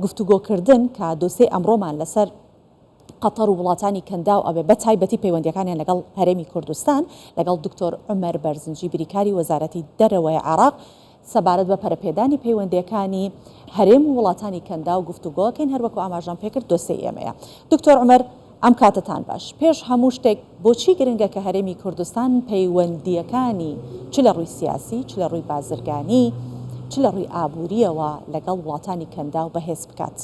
گفتوگۆکردن کە دۆسێ ئەمڕۆمان لەسەر قەتەر و وڵاتانی کەندا و ئەبێ بە تایبەتی پەیوەندیەکانیان لەگەڵ هەرێمی کوردستان لەگەڵ دکتۆر عومەر بەرزنجی بریکاری وەزارەتی دەرەوەی عێراق سەبارەت بە پەرەپێدانی پەیوەندیەکانی هەرێم و وڵاتانی کەندا و گفتوگۆکەین هەروەکو ئاماژان پێکرد دۆسێ ئێمەیە. دکتۆر عومەر ئەم کاتتان باش پێش هەموو شتێک بۆچی گرنگە کە هەرێمی کوردستان پەیوەندیەکانی چ لە ڕووی سیاسی چ لە ڕووی بازرگانی چ لە ڕووی ئابووریەوە لەگەڵ وڵاتانی کەندا و بەهێز بکات؟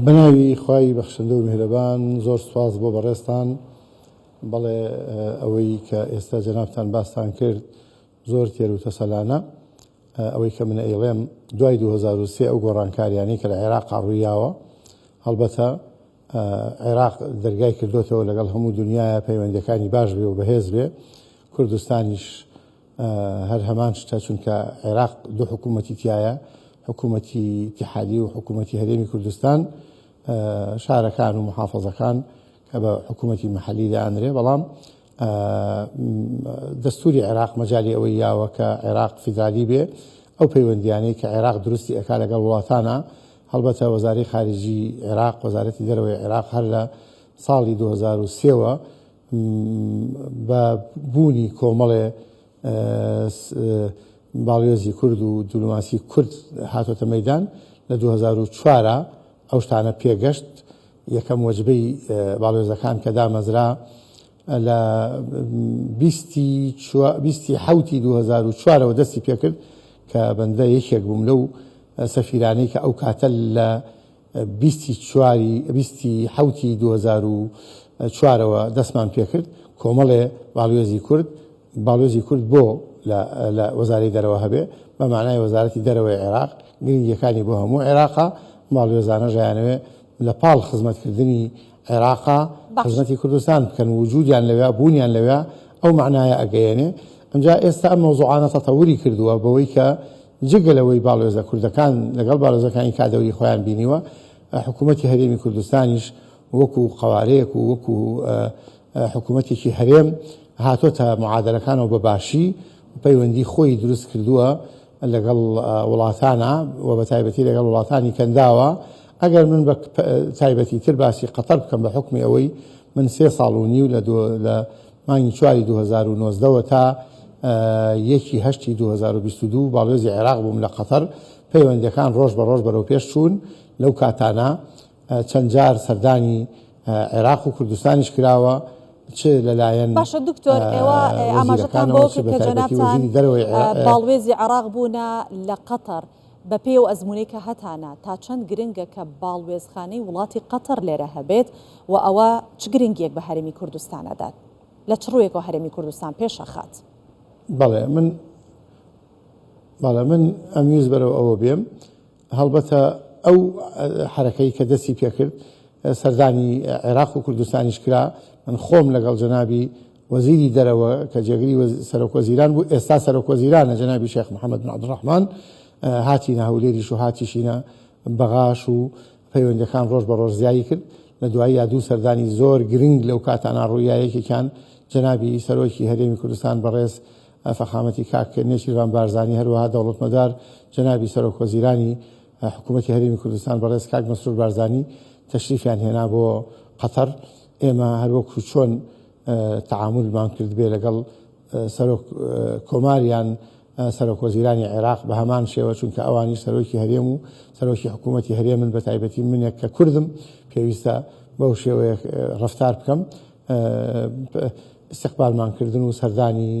بەناوی خوای بەخشندە و میهرەبان زۆر سوپاس بۆ بەڕێستان. بەڵێ ئەوەی کە ئێستا جەنابتان باستان کرد زۆر تێر و تەسەلانە. ئەوەی کە منە ئێڵێم دوای 2003 ئەو گۆڕانکاریانەی کە لە عێراق ڕوویاوە هەڵبەتە عێراق دەرگای کردوتەوە لەگەڵ هەموو دنیاە پەیوەندەکانی باش بێ و بەهێز بێ. کوردستانیش هەر هەمان شتە چونکە عێراق دوو حکوومەتی تایە، حکوومەتی اتحادی و حکوومەتی هەرێمی کوردستان، شارەکان و محافەزەکان کە بە حکوومەتی مەحەلی دەیانرێ. بەڵام دەستوری عێراق مەجای ئەوەی یاوە کە عێراق فیدرالی بێ. ئەو پەیوەندیانەی کە عێراق دروستی ئەکا لەگەڵ وڵاتانە هەڵبەتە وەزارەی خارجی عێراق وەزارەتی دەرەوەی عێراق هەر لە ساڵی 2003ەوە بە بوونی کۆمەڵێ باڵیۆزی کورد و دیپلۆماسی کورد هاتۆتە مەیدان. لە 2004 ئەو شتانە پێگەشت. یەکەم وەجبەی باڵیۆزەکان کە دامەزرا لە 27 2004ەوە دەستی پێکرد کە بەندە یەکێک بووم لەو سەفیرانەی کە ئەو کاتە لە 27 2004ەوە دەستمان پێکرد. کۆمەڵێ باڵیۆزی کورد بۆ لە وەزارەی دەرەوە هەبێ بە معنای وەزارەتی دەرەوەی عێراق گرنگیەکانی بۆ هەموو عێراقا باڵیۆزانە ژیانەوێ لە پاڵ خزمەتکردنی عێراقا خزمەتی کوردستان بکەن وجودیان لەوێ بوونیان لەوێ ئەو معنایە ئەگەیەنێ. ئەمجا ئێستا ئەم مەوزوعانە تەتەوری کردووە بەوەی کە جگەلەوەی باڵیۆزە کوردەکان لەگەڵ باڵیۆزەکانی کادەوری خۆیان بینیوە حکوومەتی هەرێمی کوردستانیش وەکو قەوارەیەک و وەکو حکوومەتێکی هەرێم هاتۆتە معادلەکانەوە بە باشی پەیوەندی خۆی دروست کردووە لەگەڵ وڵاتانە و بە تایبەتی لەگەڵ وڵاتانی کەنداوە. ئەگەر من بە تایبەتی تر باسی قەتەر بکەم بە حکمی ئەوەی من 3 ساڵ و نیو لە مانگی 4 2019 تا 1 2022 باڵیۆزی عێراق بووم لە قەتەر. پەیوەندیەکان ڕۆژ بە ڕۆژ بەرەو پێش چوون. لەو کاتانە چەند جار سەردانی عێراق و کوردستانیش کراوە چ لەلایەن باشە دکتۆر ئێوە ئاماژەتان بۆ کە جەنابتان باڵوێزی عێراق بوونە لە قەتەر بە پێ و ئەزمونەی کە هەتانە تا چەند گرنگە کە باڵوێزخانەی وڵاتی قەتەر لێرە هەبێت و ئەوە چ گرنگیەک بە هەرێمی کوردستانەدات لە چ ڕوویەکەوە هەرێمی کوردستان پێشەخات؟ بەڵێ من ئەمیز بەرەوە ئەوە بێم. هەڵبەتە ئەو حرەکەی کە دەستی پێکرد سەردانی عێراق و کوردستانیش کرا. من خۆم لەگەڵ جەنابی وەزیری دەرەوە کە جێگری سەرۆکوەزیران بوو ئێستا سەرۆکوەزیرانە جەنابی شێخ محەممەد بن عەبدوڕەحمان هاتینە هەولێریش و هاتیشینە بەغاش و پەیوەندەکان ڕۆژ بە ڕۆژ زیایی کرد. لە دوایی یادوو سەردانی زۆر گرنگ لەو کاتانە ڕوویایەکێکیان جەنابی سەرۆکی هەرێمی کوردستان بەڕێز فەخامەتی کاک نێچیروان بارزانی هەروەها دەوڵەتمەدار جەنابی سەرۆکوەزیرانی حکوومەتی هەرێمی کوردستان بەڕێز کاک مەسرور بارزانی تەشریفیان هێنا بۆ قەتەر. ئێمە هەروەکو چۆن تەعامولمان کرد بێ لەگەڵ سەرۆک کۆماریان سەرۆکوەزیرانی عێراق بە هەمان شێوە چونکە ئەوانی سەرۆکی هەرێم و سەرۆکی حکوومەتی هەرێمن بە تایبەتی منێک کە کوردم پێویستە بەو شێوەیە ڕەفتار بکەم. استقبالمانکردن و سەردانی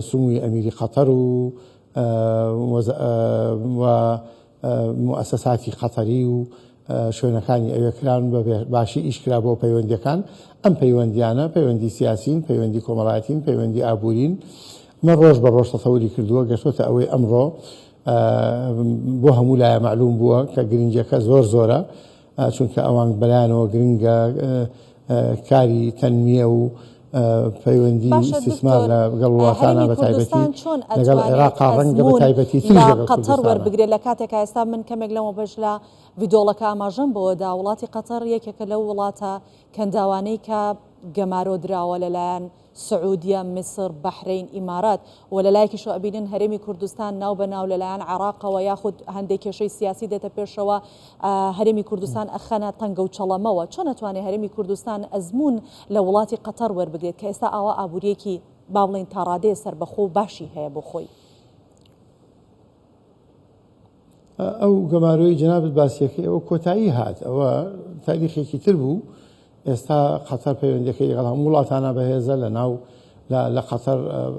سمووی ئەمیری قەتەر و موسساتی قەتەری و شوێنەکانی ئەوێکران بە باشی ئیشکرا بۆ پەیوەندیەکان. ئەم پەیوەندیانە پەیوەندی سیاسین، پەیوەندی کۆمەڵایەتین، پەیوەندی ئابوورین. من ڕۆژ بە ڕۆژ تەسەوری کردووە گەشتۆتە ئەوەی ئەمڕۆ بۆ هەموو لایە معلوم بووە کە گرنگیەکە زۆرە چونکە ئەوان بەلایەنەوە گرنگە کاری تەنمیە و پەیوەندی استثمار لەگەڵ وڵاتانە بە تایبەتی لەگەڵ عێراقا ڕەنگە بە تایبەتی قەتەر وەربگرێت. لە کاتێکە ئێستا من کەمێک لەمە بەش لە ڤیدۆڵەکە ئاماژەم بۆدا وڵاتی قەتەر یەکێکە لەو وڵاتە کەنداوانەی کە گەمارۆ دراوە لەلایەن سعودیە، مصر، بەحرین، ئیمارات و لە لایەکیشەوە ئەبینن هەرێمی کوردستان ناو بەناو لەلایەن عێراقەوە یاخود هەندێک کێشەی سیاسی دێتە پێشەوە هەرێمی کوردستان ئەخەنە تەنگە و چەڵەمەوە. چۆن ناتوانێت هەرێمی کوردستان ئەزمون لە وڵاتی قەتەر وەربگرێت کە ئێستا ئاوا ئابوووریەکی با بڵێن تا ڕادەیە سەربەخۆ و باشی هەیە بۆ خۆی؟ ئەو گەماروی جنابت باسیەکەی ئەوە کۆتایی هات، ئەوە تاریخێکی تر بوو. ئێستا قەتەر پەیوەندیەکەی لەگەڵ هەموو وڵاتانە بەهێزە لە ناو لە قەتەر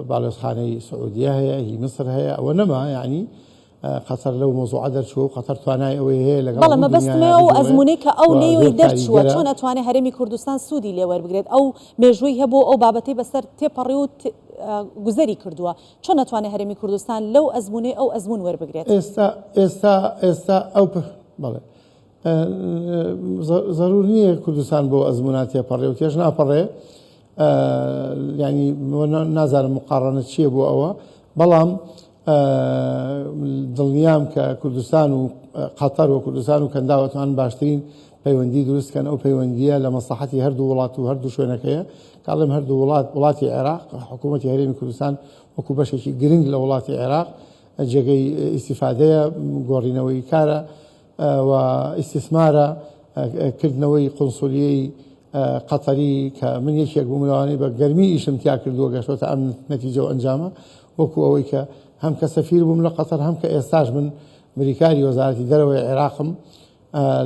باڵێۆزخانەی سعودیە هەیە، هی مصر هەیە، ئەوە نەما یعنی قەتەر لەو مۆزوعە دەرچووە و قەتەر توانای ئەوەی هەیە لەگەڵ بەڵام مەبەستمە و ئەزمونەی کە ئەو لێوەی دەرچووە چۆن ئەتوانێت هەرێمی کوردستان سوودی لێ وەربگرێت؟ ئەو مێژووی هەبوو ئەو بابەتەی بەسەر تێپەڕی و گوزەری کردووە، چۆن ناتوانێت هەرێمی کوردستان لەو ئەزمونەی ئەو ئەزمون وەربگرێت؟ ئێستا ئەو بەڵێ ضرور نییە کوردستان بۆ ئەزمونات تێپەڕێ و تێژ ناپەڕێ، ینی نازانم مقارنە چییە بۆ ئەوە، بەڵام دڵنیام کە کوردستان و قەتەر و کوردستان و کەنداوەتوان باشترین پەیوەندی دروستکەن. ئەو پەیوەندیە لە مەسلحەتی هەردوو وڵات و هەردوو شوێنەکەیە، کاڵم هەردوو وڵاتی عێراق، حکوومەتی هەرێمی کوردستان وەکو بەشێکی گرنگ لە وڵاتی عێراق جێگەی ئیسیفادەیە، گۆڕینەوەی کارە و ئیسtisمارە، کردنەوەی قونسولیەی قەتەری کە من یەکێک بووم لەوانەی بە گەرمی ئیشم تیا کردووە گەشتۆتە ئەم نەتیجە و ئەنجامە، وەکو ئەوەی کە هەم کە سەفیر بووم لە قەتەر، هەم کە ئێستاش من بریکاری وەزارەتی دەرەوەی عێراقم،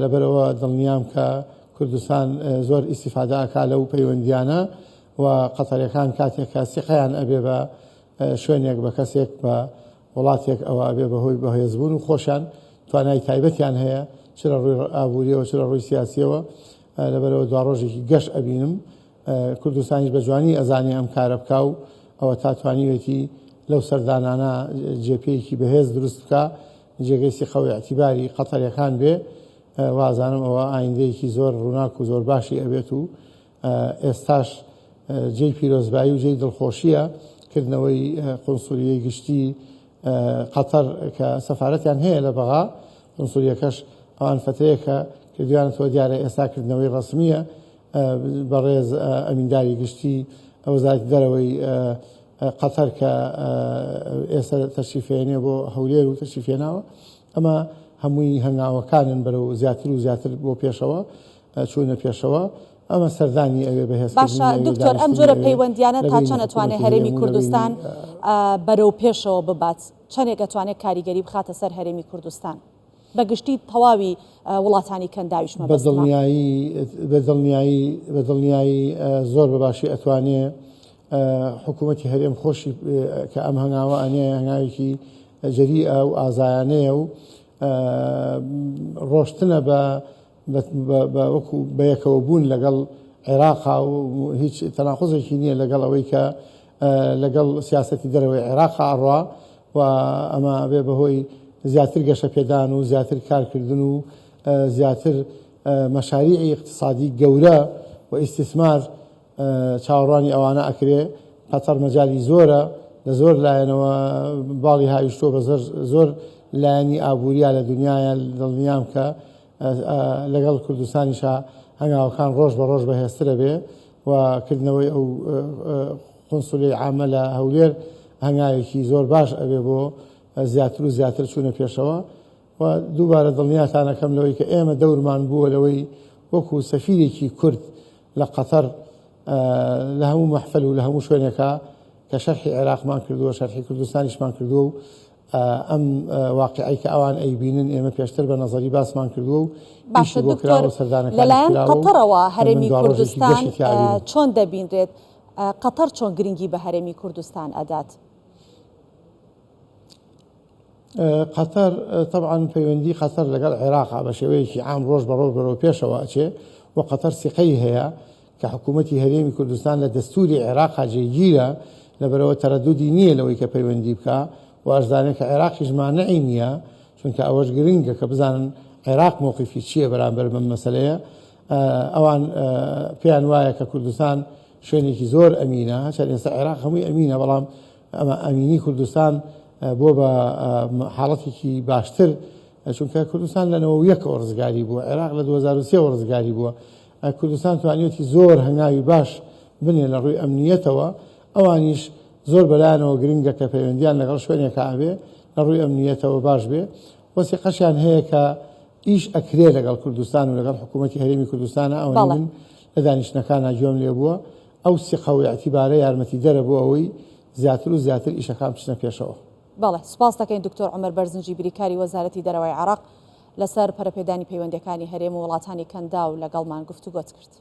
لەبەرەوە دڵنیام کە کوردستان زۆر ئیسیفادە ئەکا لەو پەیوەندیانە و قەتەریەکان کاتێک کە سیقەیان ئەبێ بە شوێنێک بە کەسێک بە وڵاتێک ئەوە ئەبێ بەهۆی بەهێزبوون و خۆشیان توانای تایبەتیان هەیە، چرە ڕووی ئابووریەوە چرە ڕووی سیاسیەوە. لەبەرەوە دوا ڕۆژێکی گەشت ئەبینم کوردستانیش بە جوانی ئەزانێ ئەم کارە بکا و ئەوە تاتوانیوێتی لەو سەردانانە جێپەیەکی بەهێز دروست بکە، جێگەی سیقەوەی ئەتیباری قەتەریەکان بێ. وازانم ئەوە ئایندەیەکی زۆر ڕووناک و زۆر باشی ئەبێت و ئێستاش جێی پیرۆزبایی و جێی دڵخۆشیە کردنەوەی قونسولیەی گشتی قەتەر کە سەفارەتیان هەیە لە بەغا، قونسولیەکەش ئەوان فترەیە کە کردویانەوە دیارە ئێستاکردنەوەی ڕسمیە بەڕێز ئەمینداری گشتی وەزارەتی دەرەوەی قەتەر کە ئێستا تەشریفێنێ بۆ هەولێر و تەشریفێناوە. ئەمە هەمووی هەنگاوەکانن بەرەو زیاتر و زیاتر بۆ پێشەوە چوونە پێشەوە. ئەمە سەردانی ئەوێ بەهێز. باشە دکتۆر، ئەم جۆرە پەیوەندیانە تا چەند ئەتوانێت هەرێمی کوردستان بەرەو پێشەوە ببات؟ چەندێک ئەتوانێت کاریگەری بخاتە سەر هەرێمی کوردستان بەگشتی تەواوی وڵاتانی کەنداویش؟ بەدڵنیایی زۆر بەباشی ئەتوانێ حکوومەتی هەرێم خۆشی کە ئەم هەنگاوە ئەنێ هەنگاوێکی جەریئە و ئازایانەیە و ڕۆشتنە بە وەکو بەیەکەوە بوون لەگەڵ عێراقا و هیچ تەناقوزێکی نییە لەگەڵ ئەوەی کە لەگەڵ سیاسەتی دەرەوەی عێراقا ئەڕوا و ئەمە بێ بەهۆی زیاتر گەشە پێدان و زیاتر کارکردن و زیاتر مەشاریعی اقتصادی گەورە و ئیسtisمار چاوەڕوانی ئەوانە ئەکرێ. قەتەر مەجای زۆرە لە زۆر لایەنەوە باڵی هاویشتۆ بە زۆر لایەنی ئابووریە لە دنیاە. دڵنیام کە لەگەڵ کوردستانیشا هەنگاوەکان ڕۆژ بە ڕۆژ بەهێزترە بێ و کردنەوەی ئەو قونسولی عامە لە هەولێر هەنگاوێکی زۆر باش ئەبێ بۆ زیاتر و زیاتر چوونە پێشەوە. و دووبارە دڵنیاتانەکەم لەوەی کە ئێمە دەورمان بووە لەوەی وەکو سەفیرێکی کورد لە قەتەر لە هەموو مەحفەل و لە هەموو شوێنێکە کە شەرحی عێراقمان کردووە، شەرحی کوردستانیشمان کردووە و ئەم واقعی کە ئەوان ئەیبینن ئێمە پێشتر بە نەزەری باسمان کردووە و باشە دکتۆر، لەلایەن قەتەرەوە هەرێمی کوردستان چۆن دەبینرێت؟ قەتەر چۆن گرنگی بە هەرێمی کوردستان ئەدات؟ قەتەر طبعا پەیوەندی قەتەر لەگەڵ عێراقا بە شێوەیەکی عام ڕۆژ بە ڕۆژ بەرەو پێشەوە ئەچێ و قەتەر سیقەی هەیە کە حکوومەتی هەرێمی کوردستان لە دەستوری عێراقا جێگیرە، لەبەرەوە تەرەدودی نییە لەوەی کە پەیوەندی بکە و ئەشدانێت کە عێراقیش مانعی نییە، چونکە ئەوەش گرنگە کە بزانن عێراق موقفی چییە بەرامبەر بەم مەسەلەیە. ئەوان پێیان وایە کە کوردستان شوێنێکی زۆر ئەمینە، هەچەند ئێستا عێراق هەمووی ئەمینە، بەڵام ئەمە ئەمینی کوردستان بۆ بە حاڵەتێکی باشتر، چونکە کوردستان لە 91ەوە ڕزگاری بووە، عێراق لە 2003 ڕزگاری بووە. کوردستان توانیوەتی زۆر هەنگاوی باش بنێ لە ڕووی ئەمنیەتەوە ئەوانیش زۆر بەلایەنەوە گرنگە کە پەیوەندیان لەگەڵ شوێنێکە ئابێ لە ڕووی ئەمنیەتەوە باش بێ وەسیقەشیان هەیە کە ئیش ئەکرێ لەگەڵ کوردستان و لەگەڵ حکوومەتی هەرێمی کوردستانە ئەوەی من لە دانیشتنەکانە گوێم لێ بووە ئەو سیقە و ئەعتیبارە یارمەتی دەرە بۆ ئەوەی زیاتر و زیاتر ئیشەکان بچنە پێشەوە. بەڵێ سپاس دەکەین دکتۆر عومەر بەرزنجی بریکاری وەزارەتی دەرەوەی عێراق لەسەر پەرەپێدانی پەیوەندیەکانی هەرێم و وڵاتانی کەندا و لەگەڵمان گفتوگۆت کرد.